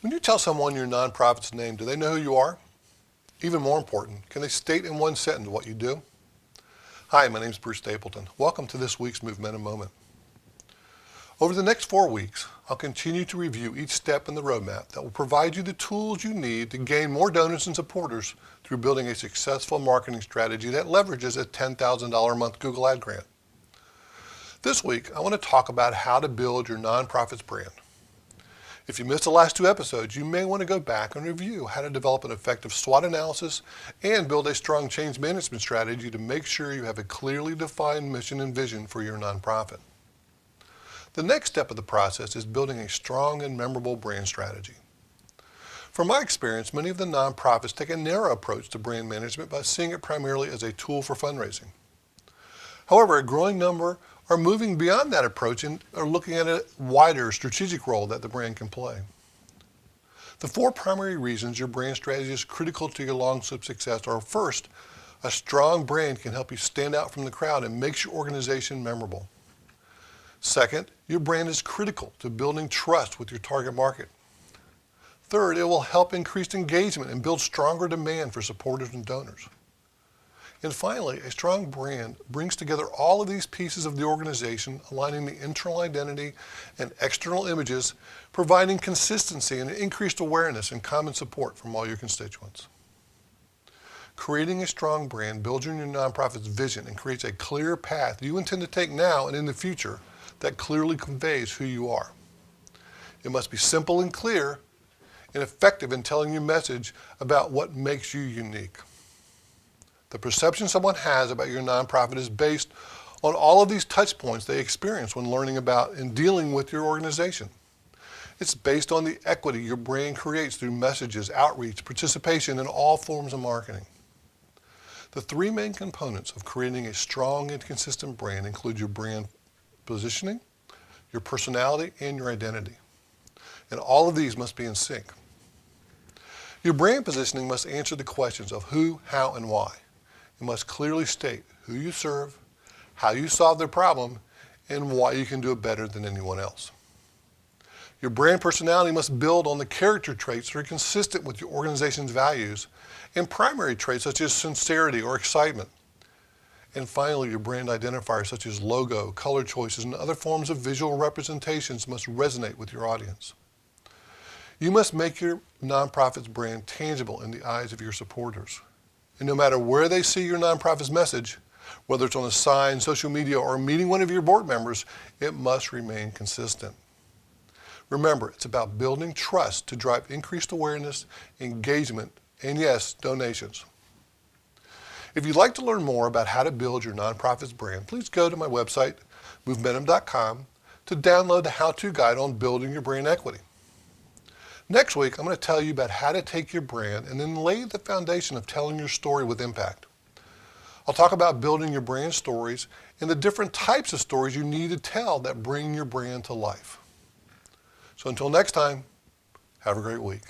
When you tell someone your nonprofit's name, do they know who you are? Even more important, can they state in one sentence what you do? Hi, my name is Bruce Stapleton. Welcome to this week's Movementum Moment. Over the next 4 weeks, I'll continue to review each step in the roadmap that will provide you the tools you need to gain more donors and supporters through building a successful marketing strategy that leverages a $10,000 a month Google Ad grant. This week, I want to talk about how to build your nonprofit's brand. If you missed the last 2 episodes, you may want to go back and review how to develop an effective SWOT analysis and build a strong change management strategy to make sure you have a clearly defined mission and vision for your nonprofit. The next step of the process is building a strong and memorable brand strategy. From my experience, many of the nonprofits take a narrow approach to brand management by seeing it primarily as a tool for fundraising. However, a growing number are moving beyond that approach and are looking at a wider strategic role that the brand can play. The 4 primary reasons your brand strategy is critical to your long-term success are: first, a strong brand can help you stand out from the crowd and makes your organization memorable. Second, your brand is critical to building trust with your target market. Third, it will help increase engagement and build stronger demand for supporters and donors. And finally, a strong brand brings together all of these pieces of the organization, aligning the internal identity and external images, providing consistency and increased awareness and common support from all your constituents. Creating a strong brand builds your nonprofit's vision and creates a clear path you intend to take now and in the future that clearly conveys who you are. It must be simple and clear and effective in telling your message about what makes you unique. The perception someone has about your nonprofit is based on all of these touch points they experience when learning about and dealing with your organization. It's based on the equity your brand creates through messages, outreach, participation in all forms of marketing. The 3 main components of creating a strong and consistent brand include your brand positioning, your personality, and your identity. And all of these must be in sync. Your brand positioning must answer the questions of who, how, and why. It must clearly state who you serve, how you solve their problem, and why you can do it better than anyone else. Your brand personality must build on the character traits that are consistent with your organization's values and primary traits such as sincerity or excitement. And finally, your brand identifiers such as logo, color choices, and other forms of visual representations must resonate with your audience. You must make your nonprofit's brand tangible in the eyes of your supporters. And no matter where they see your nonprofit's message, whether it's on a sign, social media, or meeting one of your board members, it must remain consistent. Remember, it's about building trust to drive increased awareness, engagement, and yes, donations. If you'd like to learn more about how to build your nonprofit's brand, please go to my website, Movementum.com, to download the how-to guide on building your brand equity. Next week, I'm going to tell you about how to take your brand and then lay the foundation of telling your story with impact. I'll talk about building your brand stories and the different types of stories you need to tell that bring your brand to life. So until next time, have a great week.